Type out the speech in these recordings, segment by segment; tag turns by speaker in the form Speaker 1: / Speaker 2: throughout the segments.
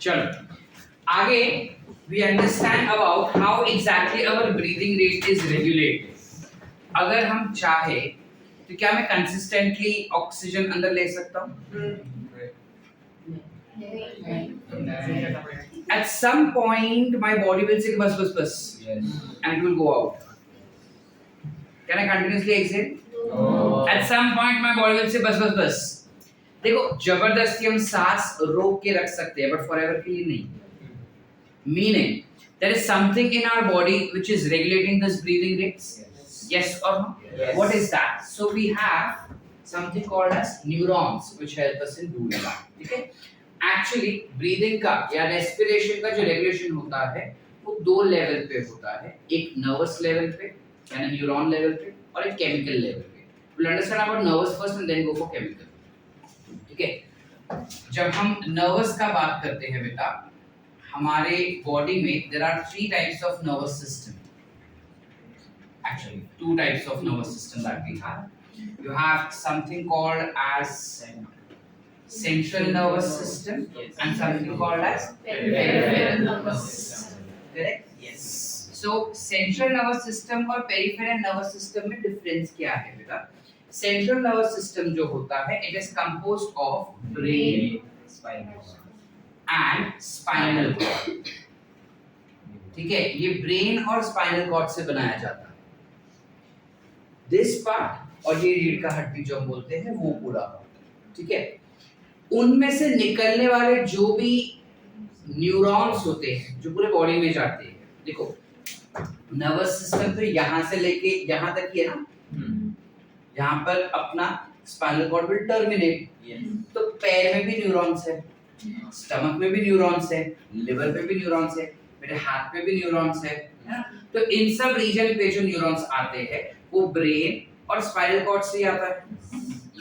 Speaker 1: चलो आगे we understand about how exactly our breathing rate is regulated. अगर हम चाहे तो क्या मैं consistently ऑक्सीजन अंदर ले सकता हूँ? At some point my body will say बस बस बस and it will go out. Can I continuously exhale? No. At some point my body will say बस बस बस. देखो जबरदस्ती हम सांस रोक के रख सकते हैं बट फॉरएवर के लिए नहीं. Meaning there is something in our body which is regulating this breathing rates. Yes or no?
Speaker 2: Yes.
Speaker 1: What is that? So we have something called as neurons which help us in doing that. ठीक है? Actually breathing का या respiration का जो regulation होता है वो दो लेवल पे होता है. एक nervous level पे यानी न्यूरॉन लेवल पे और एक केमिकल लेवल पे. We'll understand about nervous first and then go for chemical. ठीक है? जब हम nervous का बात करते हैं बेटा हमारे बॉडी में there are three types of nervous system. Actually, two types of nervous system that we have. You have something called as central nervous system and something called as peripheral nervous system. Correct? Yes. So central nervous system और peripheral nervous system में difference क्या है बेटा? Central nervous system जो होता है it is composed of brain, and spinal cord. ठीक है, ये ब्रेन और स्पाइनल कॉर्ड से बनाया जाता है. दिस पार्ट और ये रीढ़ का हड्डी जो हम बोलते हैं वो पूरा. ठीक है, उनमें से निकलने वाले जो भी न्यूरॉन्स होते हैं जो पूरे बॉडी में जाते हैं. देखो नर्वस सिस्टम तो यहाँ से लेके यहाँ तक ही है ना. यहाँ पर अपना स्पाइनल कॉर्ड विल टर्मिनेट. तो पैर में भी न्यूरॉन्स है, स्टमक में भी न्यूरॉन्स है, लिवर पे भी न्यूरॉन्स है, मेरे हाथ पे भी न्यूरॉन्स है. तो इन सब रीजन पे जो न्यूरॉन्स आते हैं वो ब्रेन और स्पाइनल कॉर्ड से आता है.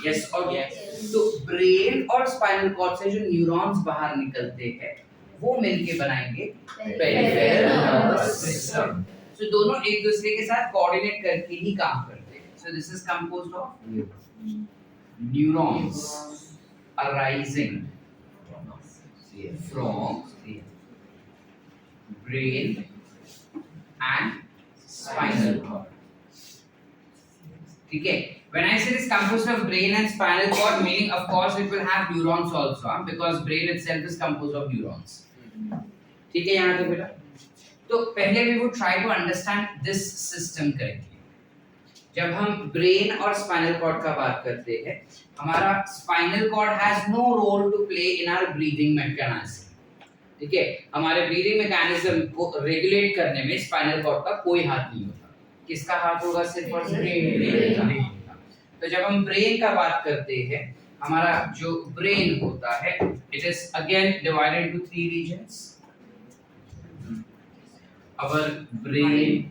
Speaker 1: यस और यस. तो ब्रेन और स्पाइनल कॉर्ड से जो न्यूरॉन्स बाहर निकलते हैं वो मिलके बनाएंगे पेरिफेरल नर्वस सिस्टम. सो दोनों एक दूसरे के साथ कोऑर्डिनेट करके ही काम करते हैं. So this is composed of neurons arising from brain and spinal cord. ठीक है, when I say this composed of brain and spinal cord meaning of course it will have neurons also because brain itself is composed of neurons. ठीक है यहाँ तक बेटा. तो पहले we would try to understand this system correctly. जब हम brain और स्पाइनल कॉर्ड का बात करते हैं हमारा spinal cord has no role to play in our breathing mechanism. ठीक है, हमारे ब्रीदिंग मैकेनिज्म को रेगुलेट करने में स्पाइनल कॉर्ड का कोई हाथ नहीं होता. किसका हाथ होगा? सिर्फ और सिर्फ ब्रेन का. तो जब हम ब्रेन का बात करते हैं हमारा जो ब्रेन होता है it is again divided into three regions. Our brain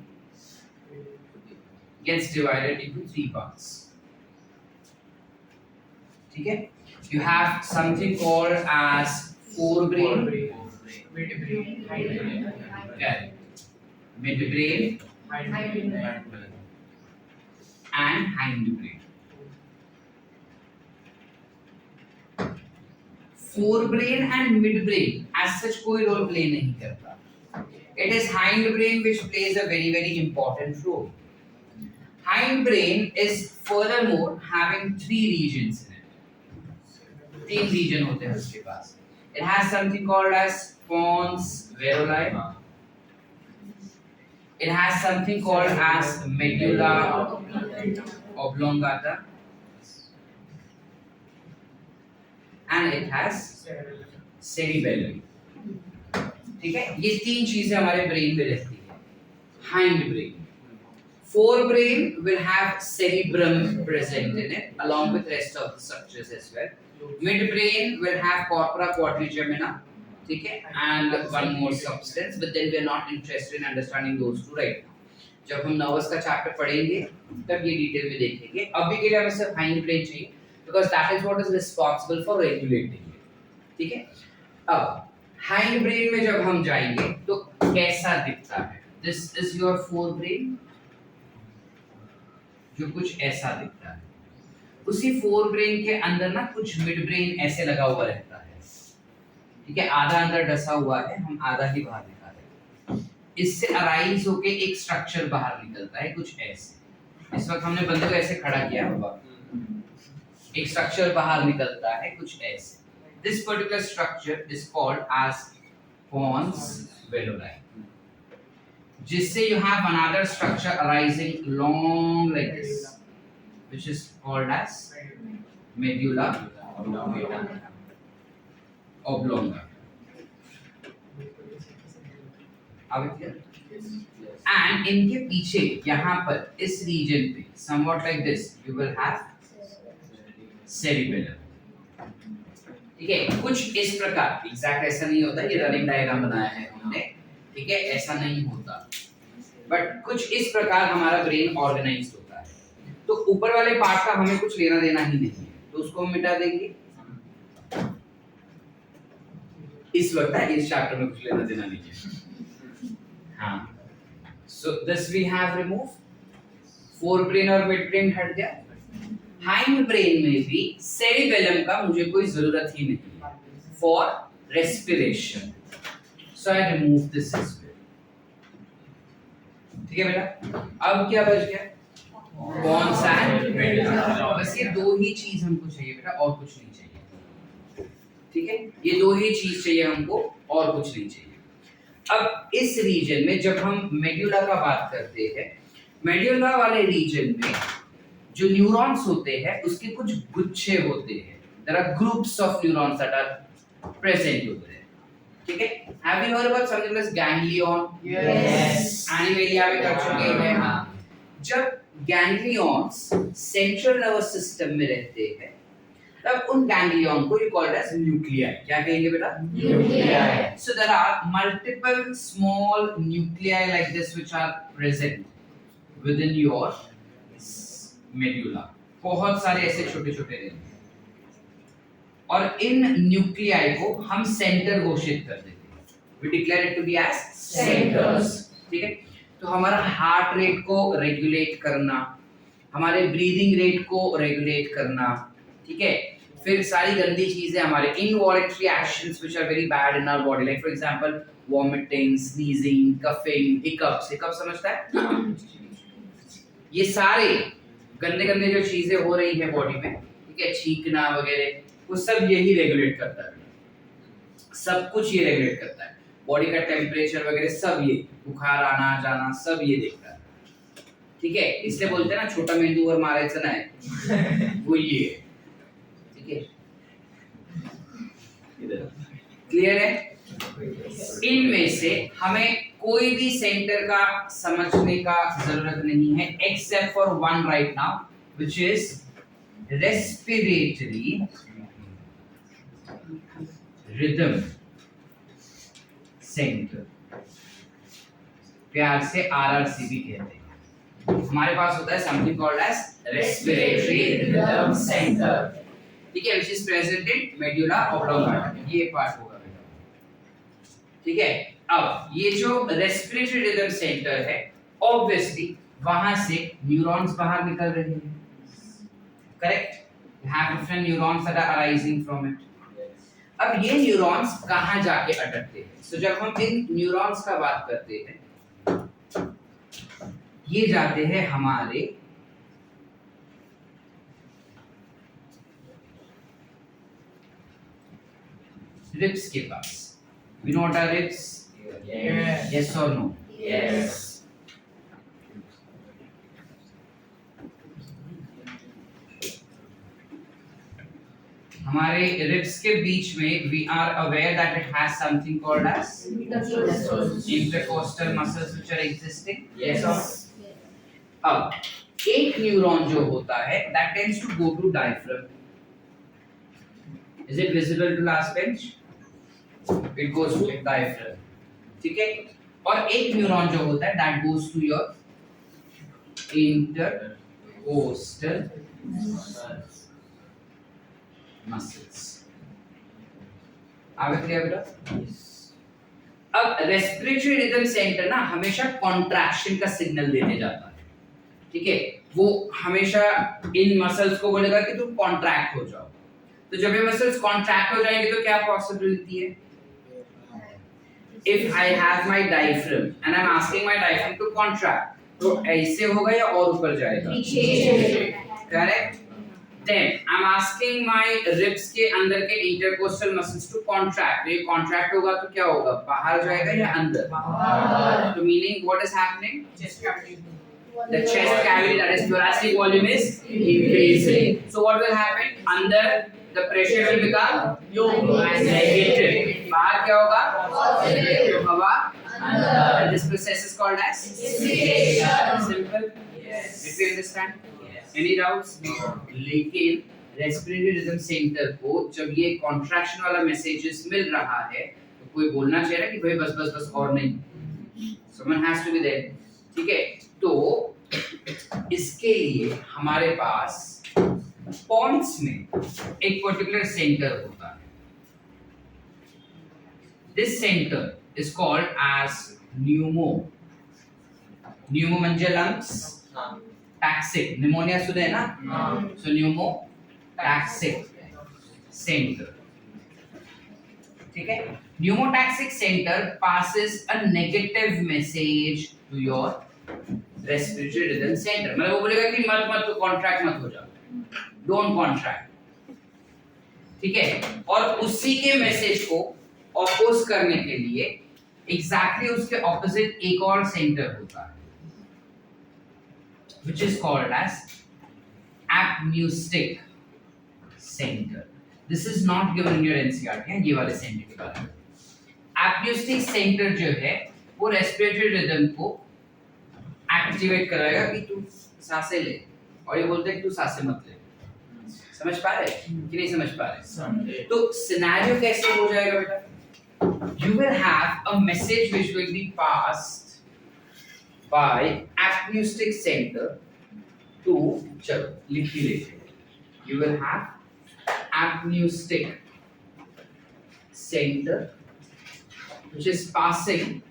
Speaker 1: gets divided into three parts. ठीक है, you have something called as forebrain, midbrain, and hindbrain. Forebrain and midbrain as such कोई रोल प्ले नहीं करता. It is hindbrain which plays a very important role. Hindbrain is furthermore having three regions in it. तीन region होते हैं उसके पास. It has something called as pons varoli. It has something called as medulla oblongata, and it has cerebellum. ठीक है, ये तीन चीजें हमारे ब्रेन में रहती है. Hindbrain. Forebrain will have cerebrum present in it along with rest of the structures as well. Midbrain will have corpora quadrigemina, ठीक है, and one more substance, but then we are not interested in understanding those two right now. जब हम nervous का chapter पढ़ेंगे तब ये detail में देखेंगे. अभी के लिए हमें सिर्फ hindbrain चाहिए because that is what is responsible for regulating it. ठीक है, अब hindbrain में जब हम जाएंगे तो कैसा दिखता है? This is your forebrain. जो कुछ ऐसा दिखता है. उसी फोर ब्रेन के अंदर ना कुछ मिड ब्रेन ऐसे लगा हुआ रहता है. ठीक है, आधा अंदर डसा हुआ है, हम आधा ही बाहर निकाल रहे हैं। इससे अराइज होके एक स्ट्रक्चर बाहर निकलता है कुछ ऐसे। इस वक्त हमने बंदे को ऐसे खड़ा किया होगा, एक स्ट्रक्चर बाहर निकलता है कुछ ऐसे। This particular structure is called as pons veloli, जिससे you have another structure arising long like this, which is called as medulla oblongata. And इनके पीछे यहाँ पर इस रीजन पे somewhat like this you will have cerebellum. ठीक है, कुछ इस प्रकार, एग्जैक्ट ऐसा नहीं होता, ये रनिंग डायग्राम बनाया है हमने, ठीक है, ऐसा नहीं होता, बट कुछ इस प्रकार हमारा ब्रेन ऑर्गेनाइज्ड होता है। तो ऊपर वाले पार्ट का हमें कुछ लेना देना ही नहीं है, तो उसको हम मिटा देंगे। इस वक्त है, इस चैप्टर में कुछ लेना देना नहीं है। हाँ, so this we have remove, forebrain और मिड ब्रेन हट गया। हाइंड ब्रेन में भी सेरिबेलम का मुझे कोई जरूरत ही नहीं है for respiration, so I remove this as well. ठीक है बेटा, अब क्या बच गया? Pons and medulla. बस ये दो ही चीज हमको चाहिए बेटा, और कुछ नहीं चाहिए। ठीक है, ये दो ही चीज चाहिए हमको, और कुछ नहीं चाहिए। अब इस रीजन में जब हम मेडुला का बात करते हैं, मेडुला वाले रीजन में जो न्यूरॉन्स होते हैं उसके कुछ गुच्छे होते हैं। There are groups of neurons that are present over there. ठीक है, have you heard about something like ganglion? Yes, Animalia में कर चुके हैं। हाँ, जब गैंग्लियंस सेंट्रल नर्वस सिस्टम में रहते हैं तब उन गैंग्लियन को यू कॉल्ड एज न्यूक्लियाई। क्या कहेंगे बेटा? Nuclei. So there are multiple small nuclei like this which are present within your medulla. बहुत सारे ऐसे छोटे छोटे रहेंगे, और इन न्यूक्लियाई को हम सेंटर घोषित कर देते हैं। We declare it to be as centres. ठीक है, तो हमारा हार्ट रेट को रेगुलेट करना, हमारे ब्रीदिंग रेट को रेगुलेट करना, ठीक है, फिर सारी गंदी चीजें, हमारे involuntary actions which are very bad in our body, like for example vomiting, sneezing, coughing, hiccups. Hiccup समझता है? ये सारे गंदे गंदे जो चीजें हो रही है बॉडी में, ठीक है, छींकना वगैरह, वो सब यही रेगुलेट करता है। सब कुछ ये रेगुलेट करता है, बॉडी का टेम्परेचर वगैरह सब ये, बुखार आना जाना सब ये देखता है। ठीक है, इसलिए बोलते हैं ना छोटा मेंदूवर मारायचं नाही, वो ये है। ठीक है, क्लियर है? इनमें से हमें कोई भी सेंटर का समझने का जरूरत नहीं है except for one right now, which is respiratory rhythm centre. प्यार से आरआरसीबी कहते हैं। हमारे पास होता है something called as respiratory rhythm centre, ठीक है, which is present in medulla oblongata. ये पार्ट होगा बेटा। ठीक है, अब ये जो रेस्पिरेटरी रिदम सेंटर है, ऑब्वियसली वहां से न्यूरॉन्स बाहर निकल रहे हैं, correct? You have different neurons that are arising from it. अब ये न्यूरॉन्स कहाँ जाके अटकते हैं? So जब हम इन न्यूरॉन्स का बात करते हैं, ये जाते हैं हमारे रिब्स के पास। We know what are ribs? Yes. Yes or no?
Speaker 2: Yes.
Speaker 1: हमारे रिब्स के बीच में we are aware that it has something called as intercostal muscles which are existing. Yes or no? अब एक न्यूरॉन जो होता है that tends to go to diaphragm. Is it visible to last bench? It goes to diaphragm. ठीक है, और एक neuron जो होता है that goes to your intercostal muscles. आगे क्लियर बेटा? अब रेस्पिरेटरी रिदम सेंटर ना हमेशा कॉन्ट्रैक्शन का सिग्नल देते जाता है। ठीक है, वो हमेशा इन मसल्स को बोलेगा कि तुम कॉन्ट्रैक्ट हो जाओ। तो जब ये मसल्स कॉन्ट्रैक्ट हो जाएंगे तो क्या पॉसिबिलिटी है? if I have my diaphragm and I'm asking my diaphragm to contract, तो ऐसे होगा या और ऊपर जाएगा? Correct? Then I'm asking my ribs के अंदर के intercostal muscles to contract. ये contract होगा तो क्या होगा? बाहर जाएगा या अंदर? बाहर. So meaning what is happening? The chest cavity, that is thoracic volume, is increasing. So what will happen? Under the pressure will become negative. बाहर क्या होगा? Positive. हवा. And this process is called as inspiration. Simple. Yes. Did we understand? Yes. Any doubts? No. लेकिन respiratory rhythm centre को जब ये contraction वाला messages मिल रहा है तो कोई बोलना चाहिए कि भाई बस बस बस और नहीं. Someone has to be there. ठीक है. तो इसके लिए हमारे पास पॉइंट्स में एक पर्टिकुलर सेंटर होता है. This centre is called as pneumo. Pneumo म्हणजे लंग्स. टैक्सिक निमोनिया सुने ना. So pneumo taxic centre. ठीक है. Pneumotaxic centre passes a negative message to your respiratory rhythm center. मतलब वो बोलेगा कि मत तो कॉन्ट्रैक्ट मत हो जाओ. Don't contract. ठीक है. और उसी के मैसेज को ऑपोज करने के लिए एग्जैक्टली उसके ऑपोजिट एक और सेंटर होता है which is called as apneustic center. This is not given in your NCERT. ये वाले सेंटर के बारे में. apneustic center जो है वो रेस्पिरेटरी रिदम को एक्टिवेट कराएगा कि तू सांसें ले, और ये बोलते हैं कि तू सांसें मत ले. समझ पा रहे कि नहीं समझ पा रहे? तो सिनेरियो कैसे हो जाएगा बेटा? You will have a message which will be passed by apneustic center to, चलो लिख ही लेते हैं. You will have apneustic center which is passing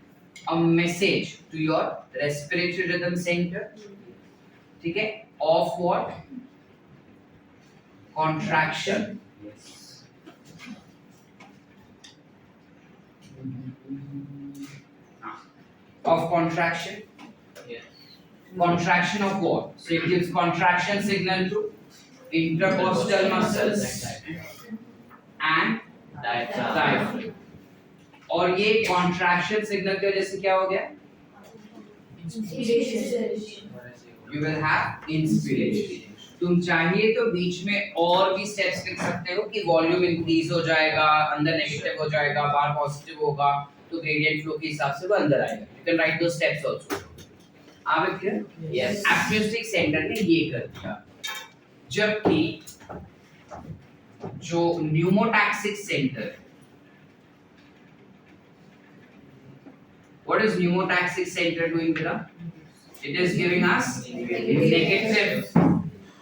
Speaker 1: a message to your respiratory rhythm center. ठीक है. Of what? Contraction. Of contraction. Contraction of what? So it gives contraction signal to intercostal muscles and diaphragm. और ये contraction signal की वजह से क्या हो गया? You will have inspiration. तुम चाहिए तो बीच में और भी स्टेप्स लिख सकते हो कि वॉल्यूम इंक्रीज हो जाएगा, अंदर नेगेटिव हो जाएगा, बाहर पॉजिटिव होगा, तो ग्रेडियंट फ्लो के हिसाब से वो अंदर आएगा. You can write those steps also. आप क्लियर? Yes. Apneustic center ने ये कर दिया. जबकि जो pneumotaxic center, what is pneumotaxic center doing here? It is giving us negative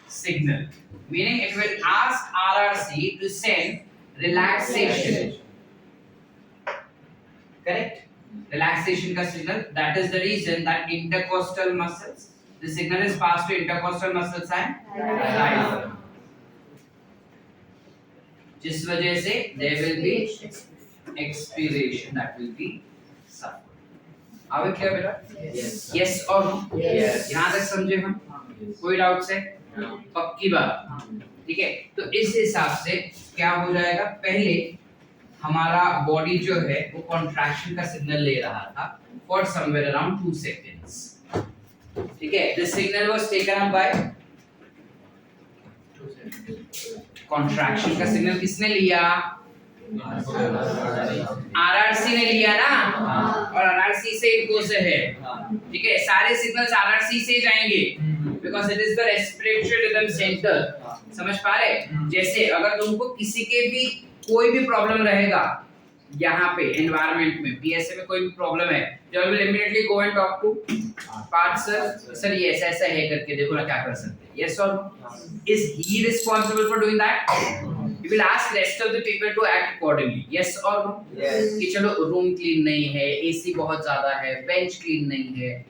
Speaker 1: signal, meaning it will ask RRC to send relaxation. Correct? Relaxation का signal. That is the reason that intercostal muscles, the signal is passed to intercostal muscles and diaphragm. जिस वजह से there will be expiration that will be suffered. Are we clear बेटा? Yes. Yes or no? Yes. यहाँ तक समझे हम? कोई doubt है? पक्की बात. ठीक है. तो इस हिसाब से क्या हो जाएगा? पहले हमारा बॉडी जो है वो कॉन्ट्रैक्शन का सिग्नल ले रहा था फॉर समवेयर अराउंड 2 सेकंड्स. ठीक है. This signal was taken up by contraction का सिग्नल किसने लिया? आरआरसी ने लिया ना. और आरआरसी से इनको से है. ठीक है. सारे सिग्नल्स आरआरसी से जाएंगे because it is the respiratory rhythm centre. समझ पा रहे? जैसे अगर तुमको किसी के भी कोई भी प्रॉब्लम रहेगा यहाँ पे एनवायरनमेंट में, पीएसए में कोई भी प्रॉब्लम है, you will immediately go and talk to Parth sir ये ऐसा ऐसा है करके देखो ना क्या कर सकते हैं. Yes or no? Is he responsible for doing that? You will ask rest of the people to act accordingly. Yes or no? Yes. कि चलो रूम क्लीन नहीं है, एसी बहुत ज्यादा है, बेंच क्लीन नहीं है.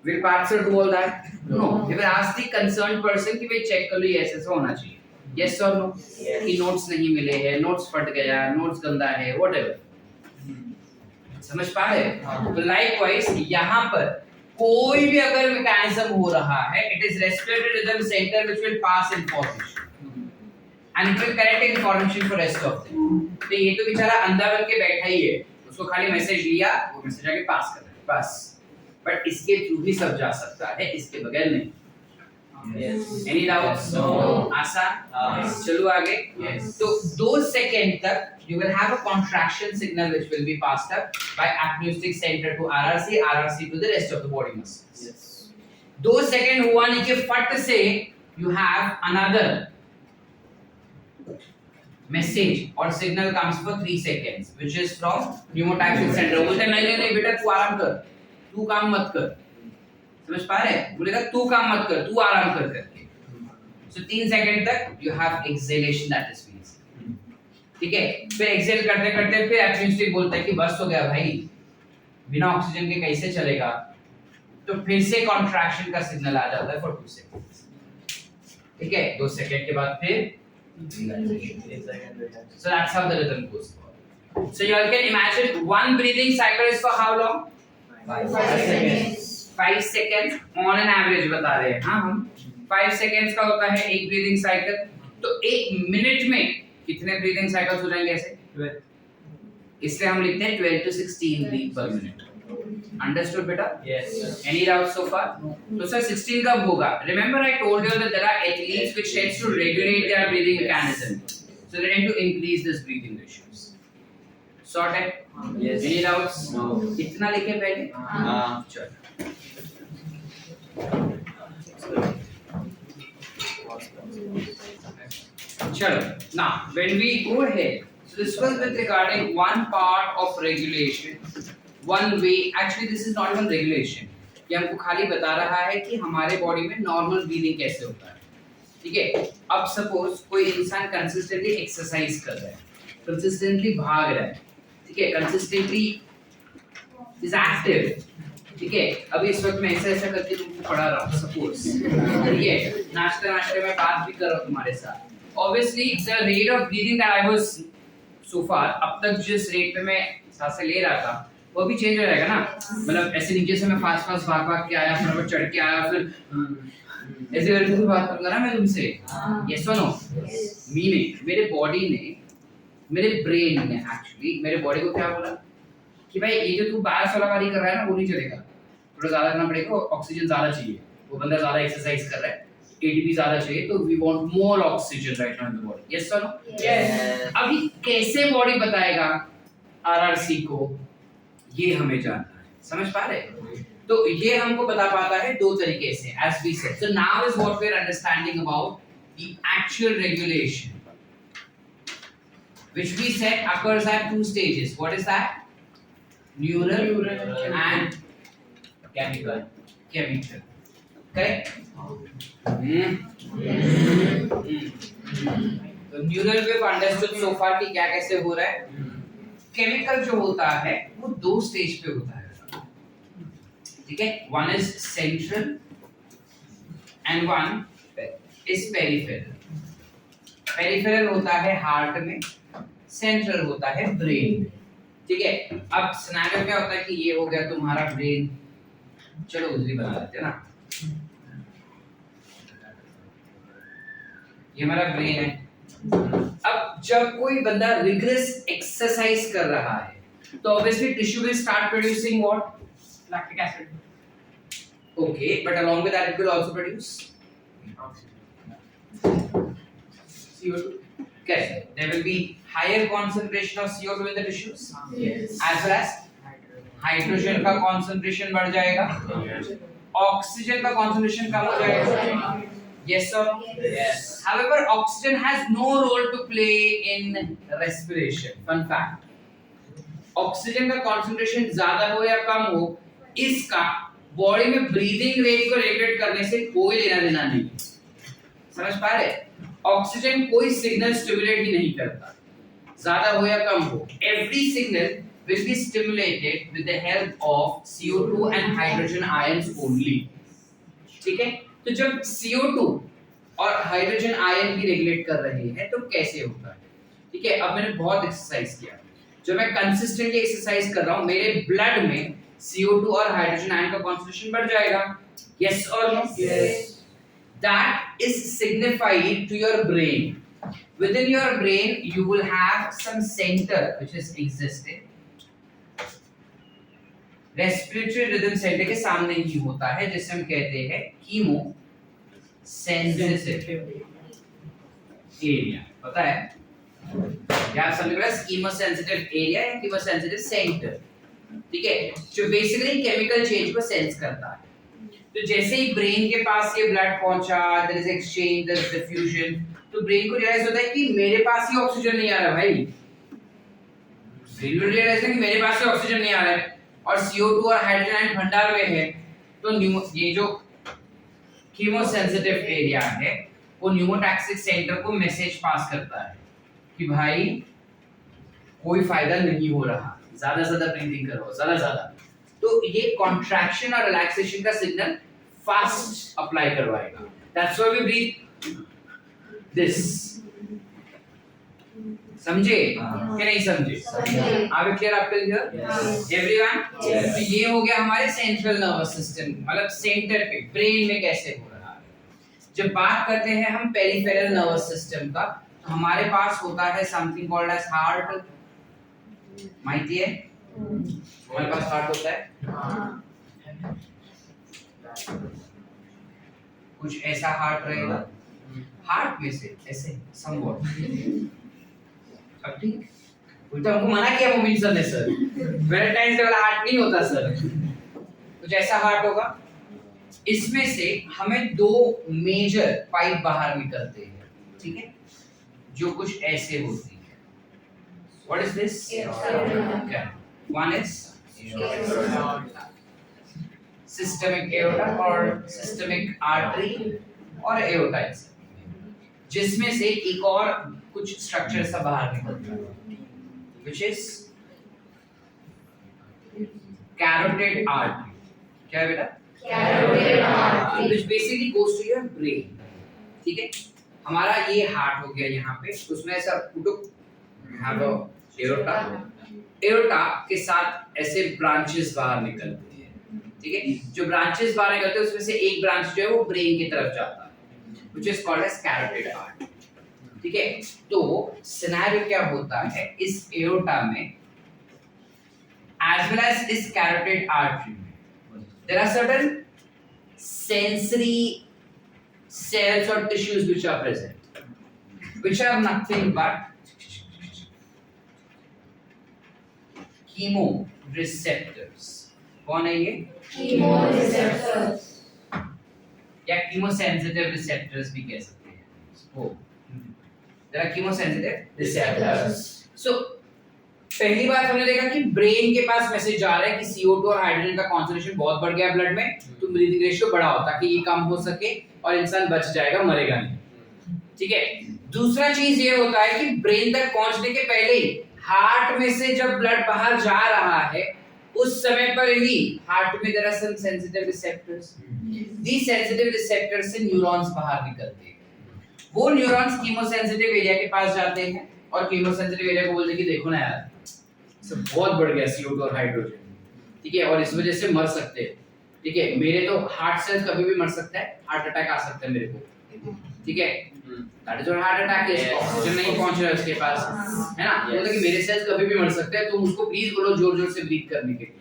Speaker 1: Will Parth sir do all that? No. He will ask the concerned person कि भाई चेक कर लो ये ऐसा होना चाहिए. Yes or no? Yes. कि नोट्स नहीं मिले हैं, नोट्स फट गया, नोट्स गंदा है, whatever. समझ पा रहे हैं? तो लाइकवाइज यहाँ पर कोई भी अगर मैकेनिज्म हो रहा है, it is respiratory rhythm centre which will pass information and it will correct information for rest of them. तो ये तो बेचारा अंधा बन के बैठा ही है, उसको खाली मैसेज लिया, वो मैसेज आके पास कर रहा है बस। बट इसके थ्रू भी सब जा सकता है, इसके बगैर नहीं। Any doubts? No. आसान? चलो आगे। तो 2 सेकंड तक you will have a contraction signal which will be passed up by acoustic center to RRC, RRC to the rest of the body muscles. 2 second हुआ नहीं कि फट से you have another message or signal comes for 3 seconds which is from pneumotactic center। बोलते नहीं नहीं बेटा तू आराम कर, तू काम मत कर, समझ पा रहे हैं? बोलेगा तू काम मत कर, तू आराम कर करके। सो 3 सेकंड तक you have exhalation that is means, ठीक है? फिर एक्सहेल करते करते फिर एक्यूस्टिक बोलता है कि बस हो गया भाई, बिना ऑक्सीजन के कैसे चलेगा? तो फिर से कॉन्ट्रैक्शन का सिग्नल आ जाता है फॉर 2 सेकंड्स, ठीक है? 2 सेकंड के बाद फिर so that's how the rhythm goes for। so you all can imagine one breathing cycle is for how long?
Speaker 2: 5 seconds।
Speaker 1: 5 second on an average बता रहे हैं। हाँ हम 5 सेकेंड्स का होता है एक ब्रीदिंग साइकिल। तो 1 मिनट में कितने ब्रीदिंग साइकिल्स हो जाएंगे ऐसे? 12। इसलिए हम लिखते हैं 12 to 16 breath per minute. Understood बेटा? Yes. Any doubt so far? तो सर 16 कब होगा? Remember I told you that there are athletes which tends to regulate their breathing mechanism, so they tend to increase this breathing ratios. Sort है? Yes. Any doubts? No. इतना लिखे पहले? हां चलो। Chalo, now when we go ahead, so this was with regarding one part of regulation, one way, actually this is not even regulation, ये हमको खाली बता रहा है कि हमारे बॉडी में नॉर्मल ब्रीदिंग कैसे होता है, ठीक है? अब सपोज कोई इंसान कंसिस्टेंटली एक्सरसाइज कर रहा है, कंसिस्टेंटली भाग रहा है, ठीक है, कंसिस्टेंटली इज एक्टिव, ठीक है? अभी इस वक्त मैं ऐसा करके तुमको पढ़ा रहा हूँ सपोज, ठीक है? नाश्ते में बात भी कर रहा हूँ तुम्हारे साथ। Obviously the rate of breathing that I was so far, अब तक जिस रेट पे मैं सांसें ले रहा था वो भी चेंज हो जाएगा ना। मतलब ऐसे नीचे से मैं फास्ट भाग के आया, फिर चढ़ के आया, फिर ऐसे करके तो बात करूंगा ना मैं तुमसे। यस और नो? मीनिंग मेरे बॉडी ने, मेरे ब्रेन ने एक्चुअली मेरे बॉडी को क्या बोला कि भाई ये जो तू बायस वाला कार्य कर रहा है ना वो नहीं चलेगा, थोड़ा ज्यादा करना पड़ेगा, ऑक्सीजन ज्यादा चाहिए, वो बंदा ज्यादा एक्सरसाइज कर रहा है, एटीपी ज्यादा चाहिए, तो we want more oxygen right now in the body. Yes और नो? यस। अभी कैसे बॉडी बताएगा आरआरसी को, ये हमें जानना है, समझ पा रहे हैं? तो ये हमको बता पाता है 2 तरीके से, as we said. So now is what we are understanding about the actual regulation which we said occurs at 2 stages. What is that? Neural and chemical. Correct? तो न्यूरल वेव अंडरस्टूड सो फार कि क्या कैसे हो रहा है। Chemical जो होता है वो 2 स्टेज पे होता है, ठीक है? One is central and one is peripheral. Peripheral होता है हार्ट में, सेंट्रल होता है ब्रेन में, ठीक है? अब सिनेरियो क्या होता है कि ये हो गया तुम्हारा ब्रेन, चलो उधरी बना लेते हैं ना, ये हमारा ब्रेन है। अब जब कोई बंदा रिग्रेस एक्सरसाइज कर रहा है तो obviously tissue will start producing what? Lactic acid. Okay, but along with that it will also produce CO2. कैसे? There will be higher concentration of CO2 in the tissues. Yes. As well as hydrogen का concentration बढ़ जाएगा, oxygen का concentration कम हो जाएगा। Yes sir? Yes. However, oxygen has no role to play in respiration. Fun fact. Oxygen का concentration ज्यादा हो या कम हो, इसका बॉडी में ब्रीदिंग रेट को रेगुलेट करने से कोई लेना देना नहीं। समझ पा रहे? ऑक्सीजन कोई सिग्नल स्टिमुलेट ही नहीं करता, ज्यादा हो या कम हो। Every signal will be stimulated with the help of CO2 and hydrogen ions only, ठीक है? तो जब CO2 और हाइड्रोजन आयन भी रेगुलेट कर रहे हैं तो कैसे होता है, ठीक है? अब मैंने बहुत एक्सरसाइज किया, जब मैं कंसिस्टेंटली एक्सरसाइज कर रहा हूं मेरे ब्लड में CO2 और हाइड्रोजन आयन का कॉन्सेंट्रेशन बढ़ जाएगा. यस और no?
Speaker 2: Yes.
Speaker 1: That is signified to your brain. Within your brain you will have some center which is existing. Respiratory rhythm centre के सामने ही होता है जिसे हम कहते हैं कीमो सेंसिटिव एरिया. पता है क्या आप समझ रहे हैं? कीमो सेंसिटिव एरिया या कीमो सेंसिटिव सेंटर. ठीक है, जो बेसिकली केमिकल चेंज को सेंस करता है. तो जैसे ही ब्रेन के पास ये ब्लड पहुंचा, there is exchange, there is diffusion, तो ब्रेन को रियलाइज होता है कि मेरे पास ही ऑक्सीजन नहीं आ रहा भाई. ब्रेन को रियलाइज है कि मेरे पास ही ऑक्सीजन नहीं आ रहा है और CO2 और हाइड्रोजन आयन भंडार में है. तो ये जो कीमोसेंसिटिव एरिया है वो न्यूमोटैक्सिक सेंटर को मैसेज पास करता है कि भाई कोई फायदा नहीं हो रहा, ज्यादा ब्रीदिंग करो, ज्यादा. तो ये कॉन्ट्रैक्शन और रिलैक्सेशन का सिग्नल फास्ट अप्लाई करवाएगा. That's why we breathe this. समझे कि नहीं समझे? आप क्लियर? आपके लिए एवरीवन? तो ये हो गया हमारे सेंट्रल नर्वस सिस्टम, मतलब सेंटर पे ब्रेन में कैसे हो रहा है. जब बात करते हैं हम पेरिफेरल नर्वस सिस्टम का, तो हमारे पास होता है समथिंग कॉल्ड एज हार्ट. माहिती है हमारे पास हार्ट होता है. कुछ ऐसा हार्ट रहेगा, हार्ट में से ऐसे समवॉट. अब ठीक, उल्टा हमको मना किया मोमिन सर ने. सर वैलेंटाइंस डे वाला हार्ट नहीं होता सर. कुछ ऐसा हार्ट होगा. इसमें से हमें दो मेजर पाइप बाहर निकलते हैं. ठीक है, जो कुछ ऐसे होती है. What is this? One is systemic aorta और सिस्टमिक आर्टरी और एओर्टा, जिसमें से एक और कुछ स्ट्रक्चर सा बाहर निकलता है which is carotid artery. क्या है बेटा?
Speaker 2: Carotid artery.
Speaker 1: which basically goes to your brain. ठीक है, हमारा ये हार्ट हो गया यहाँ पे, उसमें ऐसा have a aorta. एओर्टा के साथ ऐसे ब्रांचेस बाहर निकलते हैं. ठीक है, जो ब्रांचेस बाहर निकलते हैं उसमें से एक ब्रांच जो है वो ब्रेन की तरफ जाता है which is called as carotid artery. ठीक है, तो सिनेरियो क्या होता है इस एओर्टा में as well as इस carotid artery में there are certain sensory cells or tissues which are present, which are nothing but chemoreceptors. कौन है ये?
Speaker 2: Chemoreceptors.
Speaker 1: या chemosensitive receptors भी कह सकते हैं. वो there are chemosensitive receptors. So पहली बात हमने देखा कि ब्रेन के पास मैसेज जा रहा है कि CO2 और हाइड्रोजन का कॉन्सेंट्रेशन बहुत बढ़ गया ब्लड में, तो ब्रीदिंग रेशियो बढ़ाओ ताकि ये कम हो सके और इंसान बच जाएगा, मरेगा नहीं. ठीक है, दूसरा चीज ये होता है कि ब्रेन तक पहुंचने के पहले ही हार्ट में से जब ब्लड बाहर जा रहा है उस समय पर ही हार्ट में there are some sensitive receptors. these sensitive receptors से न्यूरॉन्स बाहर निकलते हैं. वो न्यूरॉन्स कीमोसेंसिटिव एरिया के पास जाते हैं और कीमोसेंसिटिव एरिया को बोलते हैं कि देखो ना यार सब बहुत बढ़ गया CO2 और हाइड्रोजन. ठीक है, और इस वजह से मर सकते हैं. ठीक है, मेरे तो हार्ट सेल्स कभी भी मर सकता है, हार्ट अटैक आ सकता है मेरे को. ठीक है, that is what heart attack is. Oxygen नहीं पहुंच रहा है उसके पास, है ना. मतलब कि मेरे सेल्स कभी भी मर सकते हैं, तुम उसको प्लीज बोलो जोर-जोर से ब्रीथ करने के लिए.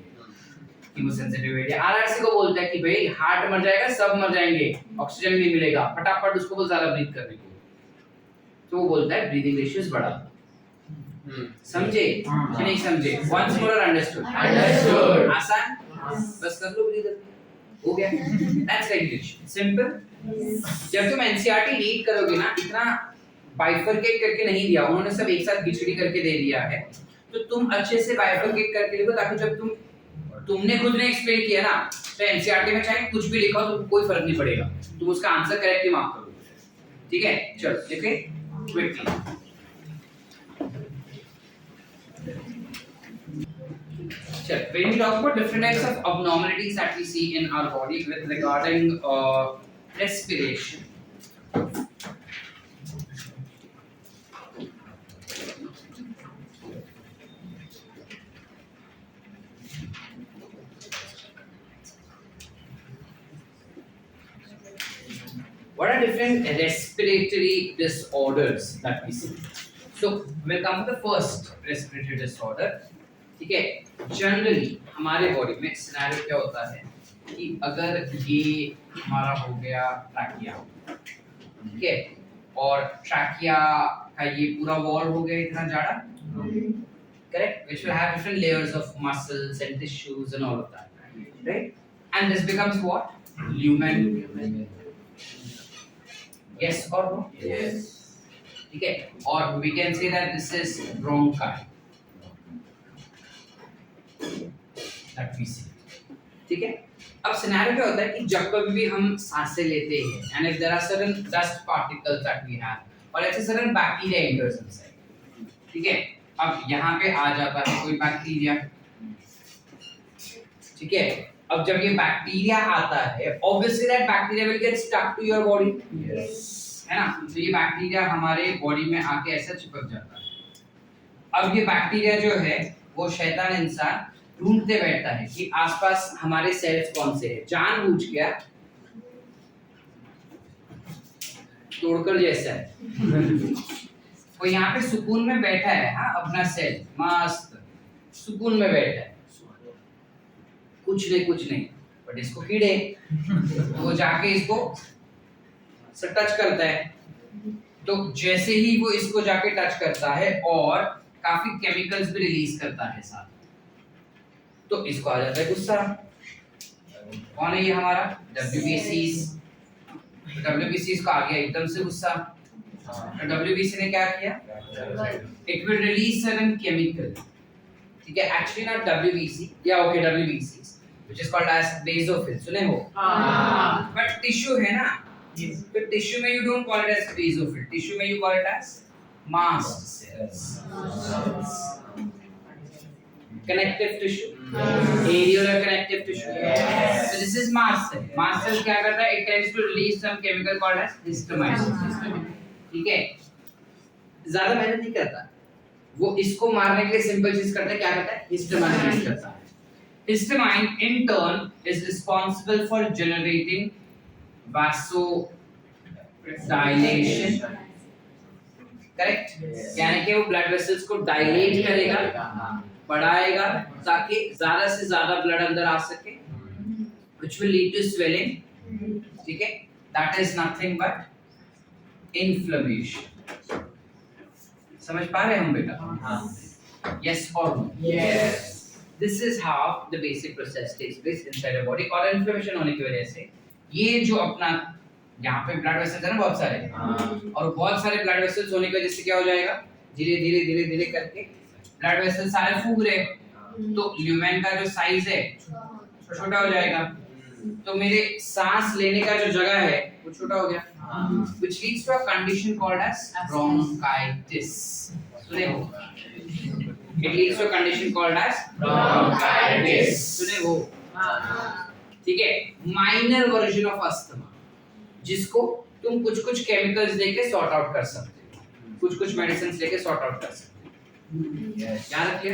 Speaker 1: कीमोसेंसिटिव एरिया RRC को बोलता है कि भाई हार्ट मर जाएगा, सब मर जाएंगे, ऑक्सीजन नहीं मिलेगा, फटाफट उसको बोल ज्यादा ब्रीथ करने को. तो वो बोलता है ब्रीदिंग रेशियोस बढ़ा. समझे कि नहीं समझे? Once more understood?
Speaker 2: Understood.
Speaker 1: आसान, बस कर लो ब्रीदर, हो गया. That's regulation, simple. जब तुम NCERT रीड करोगे ना, इतना बाइफरकेट करके नहीं दिया उन्होंने, सब एक साथ बिछड़ी करके दे दिया है. तो तुम अच्छे से बाइफरकेट करके लिखो ताकि जब तुमने खुद ने एक्सप्लेन किया ना, तो NCERT में चाहे कुछ भी लिखो तो कोई फर्क नहीं पड़ेगा, तुम उसका आंसर करेक्ट ही मार्क करोगे. ठीक है, चलो लिखे quickly. When we talk about different types of abnormalities that we see in our body with regarding respiration, What are different respiratory disorders that we see? So we'll come to the first respiratory disorder. ठीक है, generally हमारे body में scenario क्या होता है कि अगर ये हमारा हो गया ट्रैकिया, ठीक है, और ट्रैकिया का ये पूरा वॉल हो गया इतना जाड़ा, correct, which will have different layers of muscles and tissues and all of that, right? And this becomes what? Lumen. Yes or no?
Speaker 2: Yes.
Speaker 1: ठीक है, और we can say that this is bronchi that we see. ठीक है, अब scenario क्या होता है कि जब कभी भी हम सांसें लेते हैं and if there are certain dust particles that we have or let's say certain bacteria enters inside, ठीक है, अब यहाँ पे आ जाता है कोई बैक्टीरिया, ठीक है, अब जब ये बैक्टीरिया आता है obviously that bacteria will get stuck to your body,
Speaker 2: Yes.
Speaker 1: है ना, तो ये बैक्टीरिया हमारे बॉडी में आके ऐसा चिपक जाता है। अब ये बैक्टीरिया जो है वो शैतान इंसान ढूंढते बैठता है कि आसपास हमारे सेल्स कौन से हैं, जानबूझ के तोड़कर जैसा है वो यहाँ पे सुकून में बैठा है, हाँ, अपना सेल मस्त सुकून में बैठा है, कुछ नहीं, बट इसको कीड़े, तो वो जाके इसको से टच करता है, तो जैसे ही वो इसको जाके टच करता है और काफी केमिकल्स भी रिलीज करता है साथ, तो इसको आ जाता है गुस्सा। कौन है ये हमारा WBCs, WBCs को आ गया एकदम से गुस्सा, तो WBC ने क्या किया, it will release certain chemical, ठीक है, actually not WBC, yeah okay WBCs which is called as basophil, सुने हो, but tissue है ना, तो टिश्यू में you don't call it as basophil, tissue में you call it as mast cells, connective tissue, areolar connective tissue, so this is mast cell. Mast cell क्या करता है, it tends to release some chemical called as histamine, ठीक है, ज्यादा मेहनत नहीं करता वो, इसको मारने के लिए सिंपल चीज करता है, क्या करता है, हिस्टामाइन रिलीज करता है। Histamine in turn is responsible for generating vasodilation, correct, यानी कि वो ब्लड वेसल्स को डायलेट करेगा, बढ़ाएगा ताकि ज्यादा से ज्यादा ब्लड अंदर आ सके, which will lead to swelling, ठीक है, that is nothing but inflammation। समझ पा रहे हैं हम बेटा? Yes or no?
Speaker 2: Yes.
Speaker 1: This is how the basic process takes place inside the body, और इन्फ्लेमेशन होने की वजह से ये जो अपना यहाँ पे ब्लड वेसल्स है ना बहुत सारे, और बहुत सारे ब्लड वेसल्स होने की वजह से क्या हो जाएगा, धीरे धीरे करके ब्लड वेसल्स सारे फूग रहे, तो ल्यूमेन का जो साइज है छोटा हो जाएगा, तो मेरे सांस लेने का जो जगह है वो छोटा हो गया, which leads to a condition called as bronchitis, सुने हो, it leads to a condition called as bronchitis, सुने हो, ठीक है, माइनर वर्जन ऑफ अस्थमा, जिसको तुम कुछ केमिकल्स लेके सॉर्ट आउट कर सकते हो, कुछ मेडिसिन लेके सॉर्ट आउट कर सकते हो, क्या रखिए।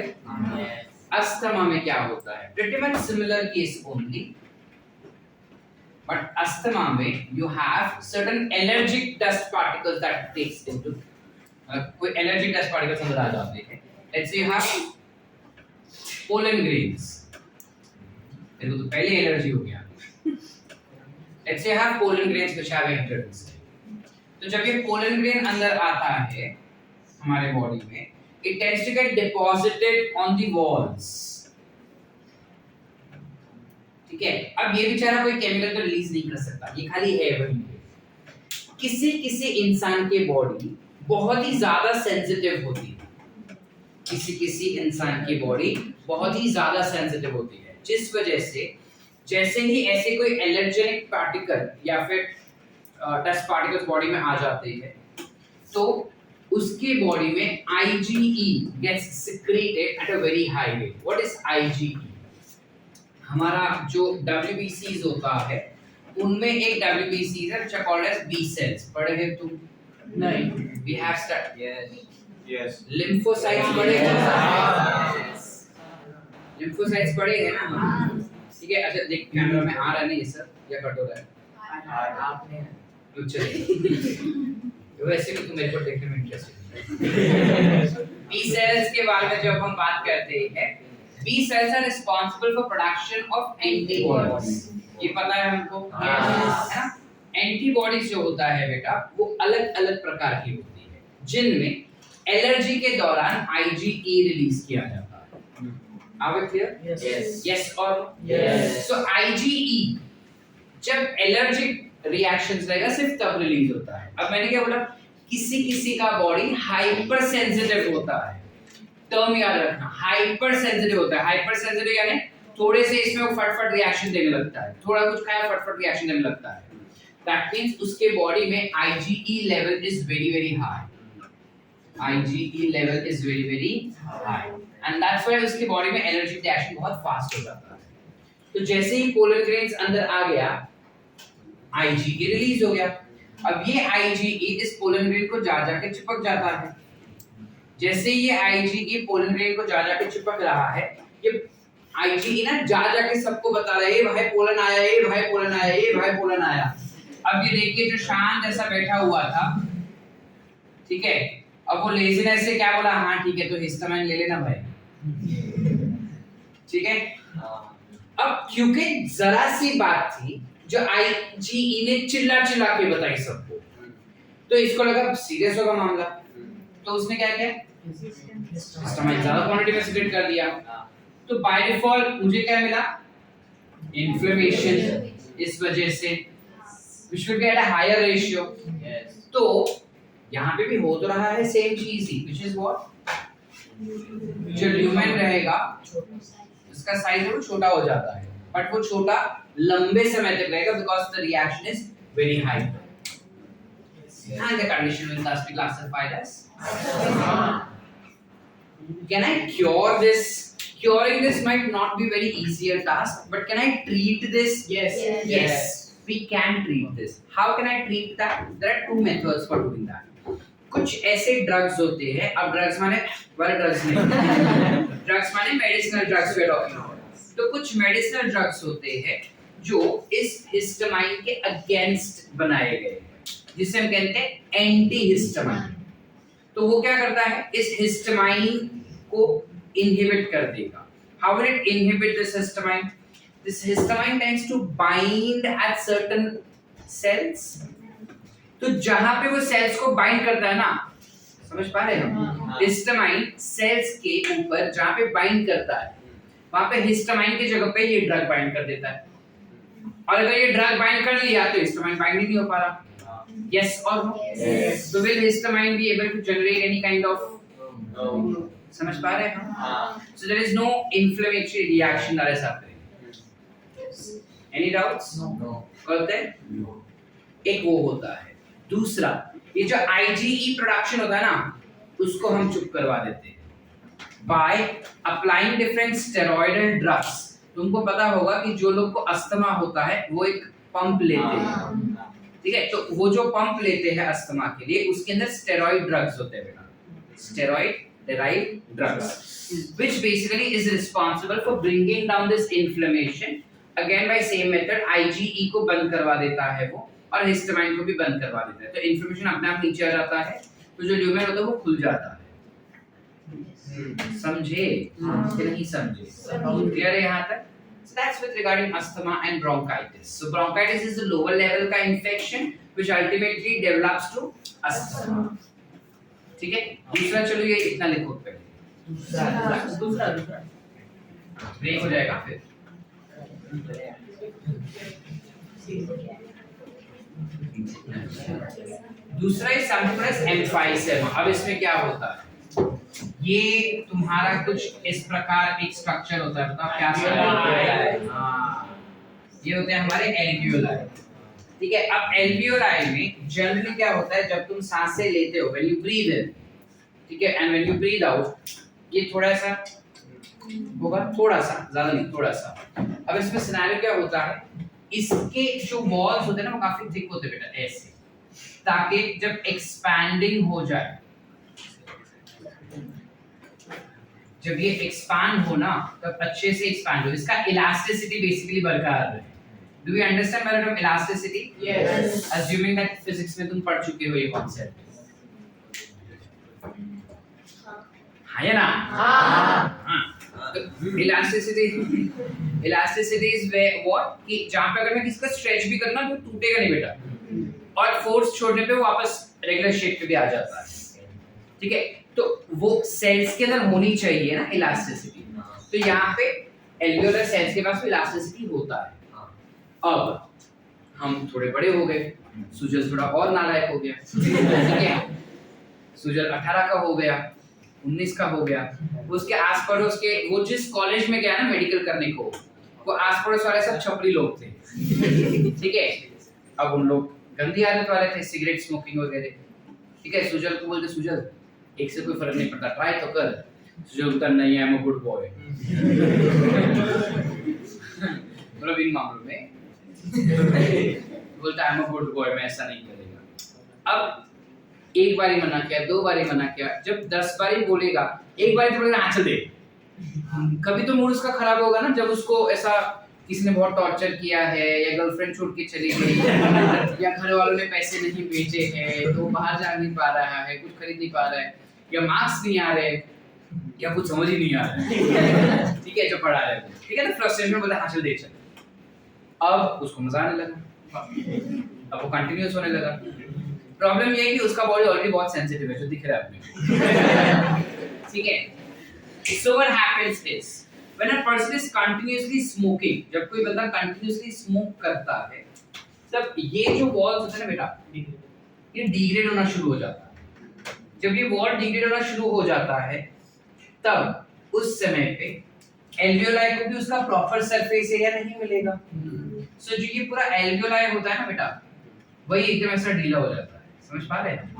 Speaker 1: अस्थमा में क्या होता है, pretty much similar case only, but asthma में you have certain allergic dust particles that takes into, कोई allergic dust particles अंदर आ जाते हैं, let's say you have pollen grains, तेरे को तो पहले एलर्जी हो गया, let's say you have pollen grains which have entered inside, तो जब ये pollen grain अंदर आता है हमारे बॉडी में, it tends to get deposited on the walls, ठीक है, अब ये बेचारा कोई केमिकल तो रिलीज नहीं कर सकता, ये खाली है वहीं पे। किसी इंसान के बॉडी बहुत ही ज्यादा सेंसिटिव होती है, किसी इंसान की बॉडी बहुत ही ज्यादा सेंसिटिव होती है, जिस वजह से जैसे ही ऐसे कोई एलर्जेनिक पार्टिकल या फिर डस्ट पार्टिकल्स बॉडी में आ जाते हैं, तो उसके बॉडी में IgE gets secreted at a very high rate. What is IgE? हमारा जो WBCs होता है उनमें एक WBCs है which are called as B cells, पढ़े हैं तुम? नहीं, we have studied, yes, lymphocytes पढ़े हैं, lymphocytes पढ़े हैं ना, ठीक है, अच्छा देख कैमरा में आ रहा नहीं है सर, या कट हो रहा है, चलेगा। वैसे भी तुम मेरे को देखने में इंटरेस्टेड। बी सेल्स के बारे में जब हम बात करते हैं, B cells are responsible for production of antibodies. ये पता है हमको, है ना? एंटीबॉडीज जो होता है बेटा, वो अलग अलग प्रकार की होती है, जिनमें एलर्जी के दौरान आईजीई रिलीज किया जाता है। Are we clear? यस और
Speaker 2: Yes.
Speaker 1: सो आईजीई जब एलर्जिक रिएक्शंस रहेगा सिर्फ तब रिलीज होता है। अब मैंने क्या बोला, किसी किसी का बॉडी हाइपर सेंसिटिव होता है। टर्म याद रखना, हाइपर सेंसिटिव होता है। हाइपर सेंसिटिव यानी थोड़े से इसमें वो फटफट रिएक्शन देने लगता है, थोड़ा कुछ खाया फटफट रिएक्शन देने लगता है। दैट मींस उसके बॉडी में IgE level is very very high. IgE level is very very high and that's why उसकी बॉडी में एनर्जी रिएक्शन बहुत फास्ट हो जाता है। तो जैसे ही पोलन ग्रेन्स अंदर आ गया, IgE रिलीज हो गया। अब ये IgE इस पोलन ग्रेन को जा जाके चिपक जाता है। जैसे ये IgE पोलन ग्रेन को जा जाके चिपक रहा है, ये IgE ना जा जाके सबको बता रहा है, ये भाई पोलन आया, ये भाई पोलन आया, ये भाई पोलन आया। अब ये देखिए जो शांत जैसा बैठा हुआ था, ठीक है, अब वो लेजीनेस से क्या बोला, हाँ ठीक है तो हिस्टामाइन ले लेना भाई, ठीक है। अब क्योंकि जरा सी बात थी जो आईजीई ने चिल्ला चिल्ला के बताई सबको, तो इसको लगा सीरियस होगा मामला, तो उसने क्या किया, हिस्टामाइन ज्यादा क्वांटिटी में सिक्रेट कर दिया। तो बाय डिफॉल्ट मुझे क्या मिला, इन्फ्लेमेशन, इस वजह से we should get a higher ratio। तो यहाँ पे भी हो तो रहा है सेम चीज ही, which is what, जो ल्यूमेन रहेगा उसका साइज वो छोटा हो जाता है, बट वो छोटा लंबे समय तक रहेगा because the reaction is very high and the condition will thus be classified as can I cure this? Curing this might not be very easier task, but can I treat this? Yes. We can treat this. How can I treat that? There are two methods for doing that. कुछ ऐसे drugs होते हैं, अब drugs माने वाले drugs नहीं, drugs माने medicinal drugs पे डॉक्टर। तो कुछ मेडिसिनल ड्रग्स होते हैं जो इस हिस्टामाइन के अगेंस्ट बनाए गए हैं, जिसे हम कहते हैं एंटी हिस्टामाइन। तो वो क्या करता है, इस हिस्टामाइन को इनहिबिट कर देगा। How will it inhibit this histamine? This histamine tends to bind at certain cells। तो जहां पे वो सेल्स को बाइंड करता है ना, समझ पा रहे हैं, हिस्टामाइन सेल्स के ऊपर जहां पे बाइंड करता है, वहां पे हिस्टामाइन की जगह पे ये ड्रग बाइंड कर देता है। और अगर ये ड्रग बाइंड कर लिया तो हिस्टामाइन बाइंड ही नहीं हो पा रहा। यस और नो? तो will histamine be able to generate any kind of, समझ पा रहे हैं? So there is no inflammatory reaction that is happening। Any doubts?
Speaker 2: No।
Speaker 1: करते हैं? एक वो होता है। दूसरा, ये जो IgE प्रोडक्शन होता है ना, उसको हम चुप करवा देते हैं by applying different steroidal drugs। तुमको पता होगा कि जो लोग को अस्थमा होता है वो एक पंप लेते हैं, ठीक है, तो वो जो पंप लेते हैं अस्थमा के लिए, उसके अंदर स्टेरॉइड ड्रग्स होते हैं बेटा, steroid derived drugs, which basically is responsible for bringing down this inflammation। Again by same method, IgE को बंद करवा देता है वो, और हिस्टामाइन को भी बंद करवा देता है। तो इन्फ्लेमेशन अपने आप नीचे आ जाता है, तो जो ल्यूमेन होता है वो खुल जाता है। समझे कि नहीं समझे? क्लियर है यहाँ तक? So that's with regarding asthma and bronchitis। So bronchitis is the lower level का infection which ultimately develops to asthma। ठीक है, दूसरा चलो ये इतना लिखो पहले,
Speaker 2: दूसरा
Speaker 1: ब्रेक हो जाएगा फिर। दूसरा है सैम्पल्स एम्फाइसेमा। अब इसमें क्या होता है, ये तुम्हारा कुछ इस प्रकार एक स्ट्रक्चर होता है, बताओ क्या सर? हाँ, ये होते हैं हमारे एल्वियोलाई, ठीक है। अब एल्वियोलाई में जनरली क्या होता है, जब तुम सांसें लेते हो, व्हेन यू ब्रीथ इन, ठीक है, and when you breathe out, ये थोड़ा सा होगा, थोड़ा सा, ज्यादा नहीं, थोड़ा सा। अब इसमें सिनेरियो क्या होता है, इसके जो वॉल्स होते हैं ना वो काफी थिक होते हैं बेटा, ऐसे, ताकि जब एक्सपैंडिंग हो जाए, जब ये एक्सपैंड हो ना, तब अच्छे से एक्सपैंड हो, इसका इलास्टिसिटी बेसिकली बरकरार रहे। Do you understand method elasticity?
Speaker 2: Yes.
Speaker 1: Assuming that physics में तुम पढ़ चुके हो ये कॉन्सेप्ट। हाँ या ना? हाँ। तो इलास्टिसिटी इज व्हाट कि जहाँ पे अगर मैं किसी का स्ट्रेच भी करना तो टूटेगा नहीं बेटा, और फोर्स छोड़ने पे वो वापस रेगुलर शेप पे भी आ जाता है। ठीक है, तो वो सेल्स के अंदर होनी चाहिए ना इलास्टिसिटी। तो यहाँ पे एल्वियोलर सेल्स के पास इलास्टिसिटी होता है। अब हम थोड़े बड़े हो गए, सुजल थोड़ा और नालायक हो गया। ठीक है, सुजल 18 का हो गया, 19 का हो गया, उसके आस पड़ोस के वो जिस कॉलेज में गया ना मेडिकल करने को, वो आस पड़ोस वाले सब छपरी लोग थे। ठीक है, अब उन लोग गंदी आदत वाले थे, सिगरेट स्मोकिंग वगैरह। ठीक है, सुजल को बोलते सुजल एक से कोई फर्क नहीं पड़ता, ट्राई तो कर। सुजल बोलता नहीं, I am a good boy. मतलब इन मामलों में बोलता I am a good boy, मैं ऐसा नहीं करेगा। अब एक बारी मना किया, 2 बारी मना किया, जब 10 बारी बोलेगा, एक बारी तो बोलेगा आंचल दे। कभी तो मूड उसका खराब होगा ना, जब उसको ऐसा किसी ने बहुत टॉर्चर किया है, या गर्लफ्रेंड छोड़ के चली गई, या घर वालों ने पैसे नहीं भेजे हैं तो बाहर जा नहीं पा रहा है, कुछ खरीद नहीं पा रहा है, या मार्क्स नहीं आ रहे, या कुछ समझ ही नहीं आ रहा है। ठीक है, जो पढ़ा रहा है, ठीक है ना, फ्रस्ट्रेशन में बोला हाँ चल दे चल। अब उसको मजा आने लगा, अब वो कंटिन्यूअस होने लगा। प्रॉब्लम ये है कि उसका बॉडी ऑलरेडी बहुत सेंसिटिव है, जो दिख रहा है आपको। ठीक है, so what happens is when a person is continuously smoking, जब कोई बंदा continuously smoke करता है, तब ये जो वॉल्स होते हैं ना बेटा, ये डिग्रेड होना शुरू हो जाता है। जब ये वॉल डिग्रेड होना शुरू हो जाता है, तब उस समय पे एल्वियोलाई को भी उसका प्रॉपर सरफेस एरिया नहीं मिलेगा। सो जो ये पूरा एल्वियोलाई होता है ना बेटा, वही एकदम ऐसा ढीला हो जाता है। समझ पा रहे हैं?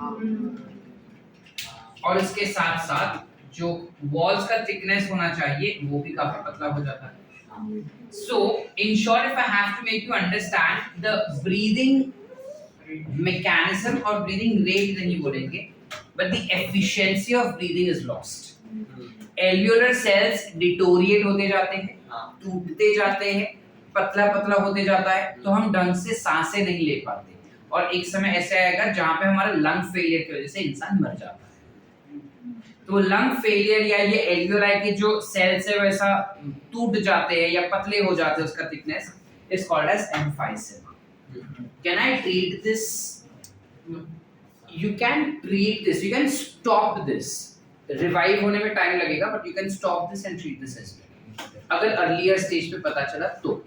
Speaker 1: और इसके साथ साथ जो वॉल्स का थिकनेस होना चाहिए वो भी काफी पतला हो जाता है। So in short, if I have to make you understand the breathing mechanism, और ब्रीदिंग रेट नहीं बोलेंगे, but the efficiency of breathing is lost. Alveolar cells deteriorate होते जाते हैं, टूटते जाते हैं, पतला पतला होते जाता है, तो हम ढंग से सांसें नहीं ले पाते, और एक समय ऐसा आएगा जहां पे हमारा लंग फेलियर की वजह से इंसान मर जाता है। तो लंग फेलियर या ये एल्वियोलाई के जो सेल्स है वैसा टूट जाते हैं या पतले हो जाते हैं, उसका thickness is called as emphysema. Can I treat this? You can treat this, you can stop this. Revive होने में टाइम लगेगा, but you can stop this and treat this as well, अगर अर्लियर स्टेज पे पता चला तो।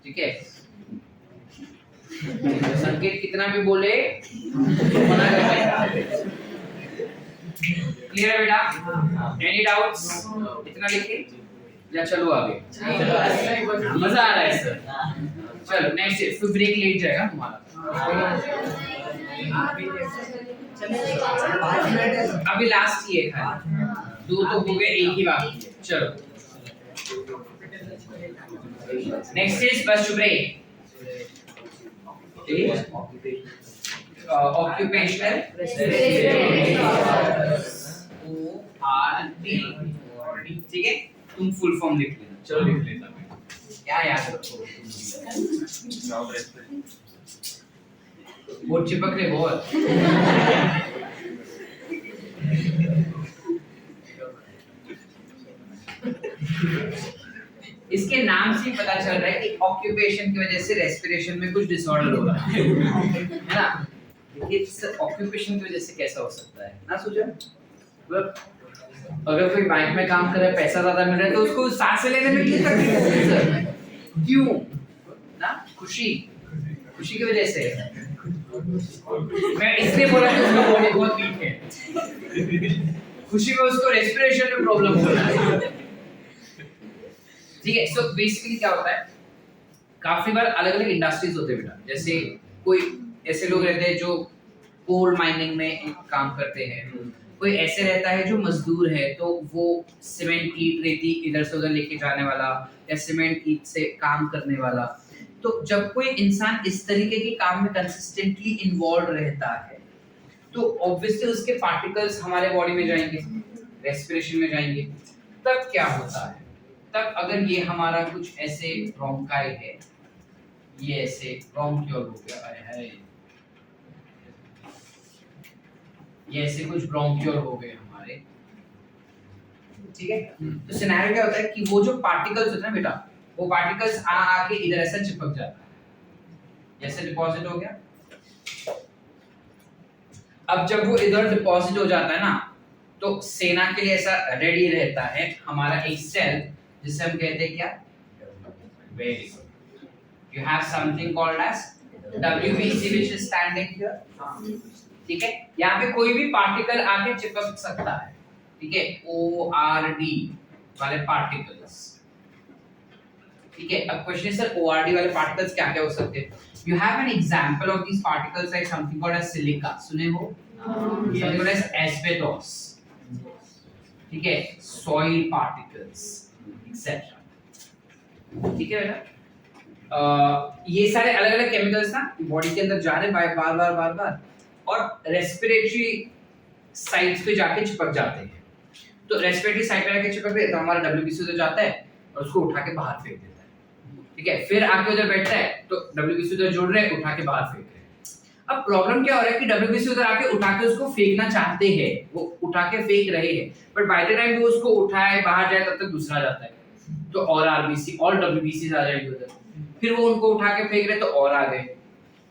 Speaker 1: ठीक है, संकेत कितना भी बोले मना कर। क्लियर है बेटा? Any doubts? इतना लिखे या चलो आगे? मजा आ रहा है सर? चलो नेक्स्ट है, फिर ब्रेक लेट जाएगा तुम्हारा। अभी लास्ट ही है, 2 तो हो गए, 1 ही बाकी है। चलो नेक्स्ट इज बस टू ब्रेक। occupational ORD, ठीक है, तुम फुल फॉर्म लिख लेना। चलो लिख लेता मैं, क्या याद रखो, बहुत चिपक रहे बहुत। इसके नाम से ही पता चल रहा है कि ऑक्यूपेशन की वजह से रेस्पिरेशन में कुछ डिसऑर्डर हो रहा है ना? इस ऑक्यूपेशन की वजह से कैसा हो सकता है ना सुजन? अगर कोई बैंक में काम कर रहा है, पैसा ज्यादा मिल रहा है, तो उसको सांसें लेने में क्यों तकलीफ होती है सर? क्यों ना? खुशी की वजह से। मैं इसलिए बोला कि उसका बॉडी बहुत वीक है, खुशी में उसको रेस्पिरेशन में प्रॉब्लम हो रहा है। ठीक है, सो बेसिकली क्या होता है, काफी बार अलग अलग इंडस्ट्रीज होते हैं बेटा, जैसे कोई ऐसे लोग रहते हैं जो कोल माइनिंग में काम करते हैं, कोई ऐसे रहता है जो मजदूर है, तो वो सीमेंट ईंट रेती इधर से उधर लेके जाने वाला, या सीमेंट ईंट से काम करने वाला। तो जब कोई इंसान इस तरीके के काम में कंसिस्टेंटली इन्वॉल्व रहता है, तो ऑब्वियसली उसके पार्टिकल्स हमारे बॉडी में जाएंगे, रेस्पिरेशन में जाएंगे। तब क्या होता है, तब अगर ये हमारा कुछ ऐसे ब्रोंकाई है, ये ऐसे ब्रोंक्यूल हो गया है, ये ऐसे कुछ ब्रोंक्यूल हो गए हमारे, ठीक है। तो सिनेरियो क्या होता है कि वो जो पार्टिकल्स होते हैं ना बेटा, वो पार्टिकल्स आके इधर ऐसे चिपक जाता है, जैसे डिपॉजिट हो गया। अब जब वो इधर डिपॉजिट हो जाता है ना, तो सेना के लिए ऐसा रेडी रहता है हमारा एक सेल, जिसे हम कहते हैं क्या, very good, you have something called as WBC which is standing here, ठीक है। यहाँ पे कोई भी पार्टिकल आके चिपक सकता है, ठीक है, ORD वाले पार्टिकल्स, ठीक है। अब क्वेश्चन है सर ORD वाले पार्टिकल्स क्या क्या हो सकते हैं? You have an example of these particles like something called as silica, सुने हो? Something called as asbestos, ठीक है, soil particles, etc. ठीक है बेटा। ये सारे अलग अलग केमिकल्स ना बॉडी के अंदर जा रहे हैं बार बार और रेस्पिरेटरी साइट्स पे जाके चिपक जाते हैं। तो रेस्पिरेटरी साइट पे जाके चिपक गए तो हमारा WBC उधर जाता है और उसको उठा के बाहर फेंक देता है, ठीक है। फिर आके उधर बैठता है तो WBC उधर जोड़ रहे हैं, उठा के बाहर फेंक रहे हैं। अब प्रॉब्लम क्या हो रहा है कि WBC उधर आके उठा के उसको फेंकना चाहते हैं, वो उठा के फेंक रहे हैं, बट बाय द टाइम वो उसको उठाए बाहर जाए तब तक दूसरा जाता है, तो और RBC और WBC आ जाएंगे उधर। फिर वो उनको उठा के फेंक रहे तो और आ गए,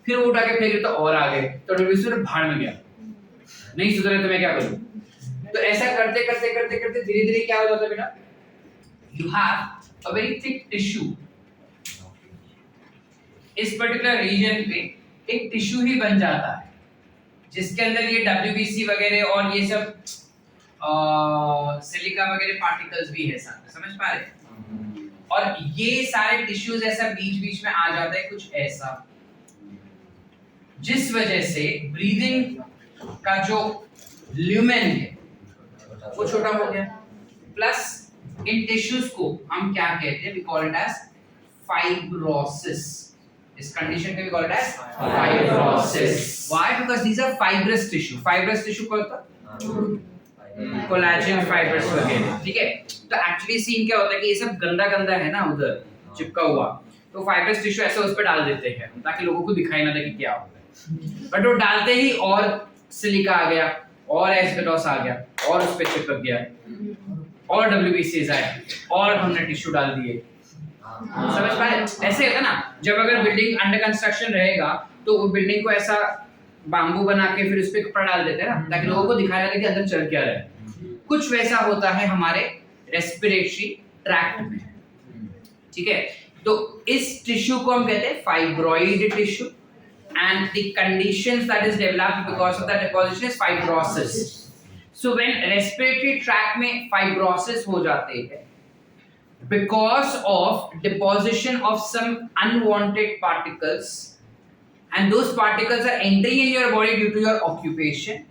Speaker 1: फिर वो उठा के फेंक रहे तो और आ गए, तो WBC उधर भाड़ में गया, नहीं सुधरे तो मैं क्या करूं? तो ऐसा करते करते करते करते धीरे धीरे क्या हो जाता है बेटा, you have a very thick tissue, इस पर्टिकुलर रीजन पे एक टिश्यू ही बन जाता है जिसके अंदर ये WBC वगैरह और ये सब सिलिका वगैरह पार्टिकल्स भी है साथ में, समझ पा रहे? और ये सारे टिश्यूज ऐसा बीच बीच में आ जाता है कुछ ऐसा, जिस वजह से ब्रीदिंग का जो ल्यूमेन है वो छोटा हो गया, प्लस इन टिश्यूज को हम क्या कहते हैं, we call it as fibrosis. इस कंडीशन को we call it as fibrosis. Why? Because these are fibrous tissue. Fibrous tissue क्या होता है? कोलेजन फाइबर्स वगैरह, ठीक है। तो एक्चुअली सीन क्या होता है कि ये सब गंदा गंदा है ना उधर चिपका हुआ, तो फाइब्रस टिश्यू ऐसे उस पर डाल देते हैं ताकि लोगों को दिखाई ना दे कि क्या हो रहा है, बट वो डालते ही और सिलिका आ गया और एस्बेस्टोस आ गया और उस पे चिपक गया और WBCs आए और हमने टिश्यू डाल दिए, समझ पा रहे? ऐसे होता ना, जब अगर बिल्डिंग अंडर कंस्ट्रक्शन रहेगा तो वो बिल्डिंग को ऐसा बांबू बना के फिर उस पे कपड़ा डाल देते हैं ना ताकि लोगों को दिखाई ना दे कि अंदर चल क्या रहा है। कुछ वैसा होता है हमारे रेस्पिरेटरी ट्रैक्ट में, ठीक है। तो इस टिश्यू को हम कहते हैं fibroid tissue, and the conditions that is developed because of that deposition is fibrosis. So when respiratory tract में फाइब्रोसिस हो जाते हैं because of deposition of some unwanted particles, and those particles are entering in your body due to your occupation,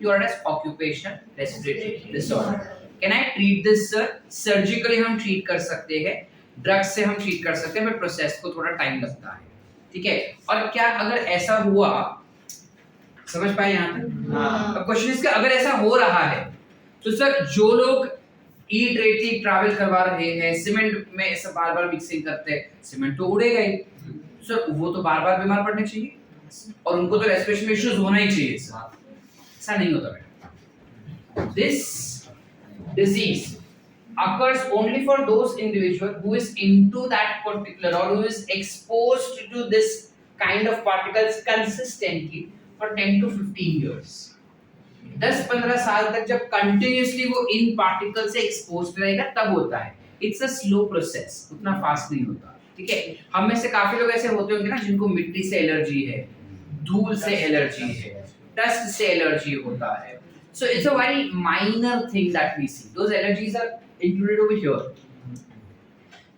Speaker 1: you are as occupational respiratory disorder. Can I treat this sir? Surgically हम treat कर सकते हैं, drugs से हम treat कर सकते हैं, but process को थोड़ा time लगता है, ठीक है। और क्या अगर ऐसा हुआ, समझ पाए यहाँ तक? अब क्वेश्चन इसका अगर ऐसा हो रहा है तो सर जो लोग ईट रेती ट्रैवल करवा रहे हैं, सीमेंट में ऐसा बार बार मिक्सिंग करते हैं, सीमेंट तो उड़ेगा ही सर, वो तो बार बार बीमार पड़ने चाहिए और उनको तो रेस्पिरेशन इश्यूज होना ही चाहिए सर। ऐसा नहीं होता बेटा। This disease occurs only for those individual who is into that particular or who is exposed to this kind of particles consistently for 10 to 15 years. 10-15 साल तक जब कंटिन्यूअसली वो इन पार्टिकल से एक्सपोज्ड रहेगा तब होता है। इट्स अ स्लो प्रोसेस, उतना फास्ट नहीं होता, ठीक है। हम में से काफी लोग ऐसे होते होंगे ना जिनको मिट्टी से एलर्जी है, धूल से एलर्जी है, डस्ट से एलर्जी होता है। So it's a very minor thing that we see, those allergies are included over here.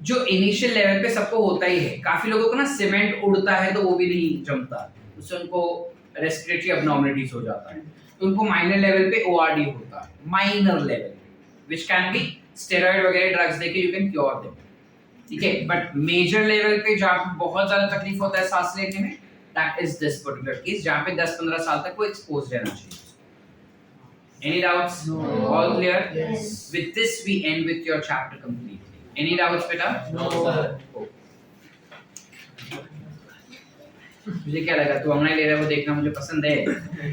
Speaker 1: जो इनिशियल लेवल पे सबको होता ही है, काफी लोगों को ना सीमेंट उड़ता है तो वो भी नहीं जमता, उससे उनको रेस्पिरेटरी अबनॉर्मलिटीज हो जाता है, तो उनको माइनर लेवल पे ORD होता है, minor level which can be steroid वगैरह ड्रग्स देके यू कैन क्योर देम, ठीक है। बट मेजर लेवल पे जहां बहुत ज्यादा तकलीफ होता है सांस लेने में, that is this particular case जहां पे 10-15 साल तक वो एक्सपोज रहना चाहिए। Any doubts?
Speaker 2: No.
Speaker 1: All clear?
Speaker 2: Yes.
Speaker 1: With this we end with your chapter completely. Any doubts beta?
Speaker 2: No, sir.
Speaker 1: तुझे क्या लगा तू अंगड़ा ले रहा है वो देखना मुझे पसंद है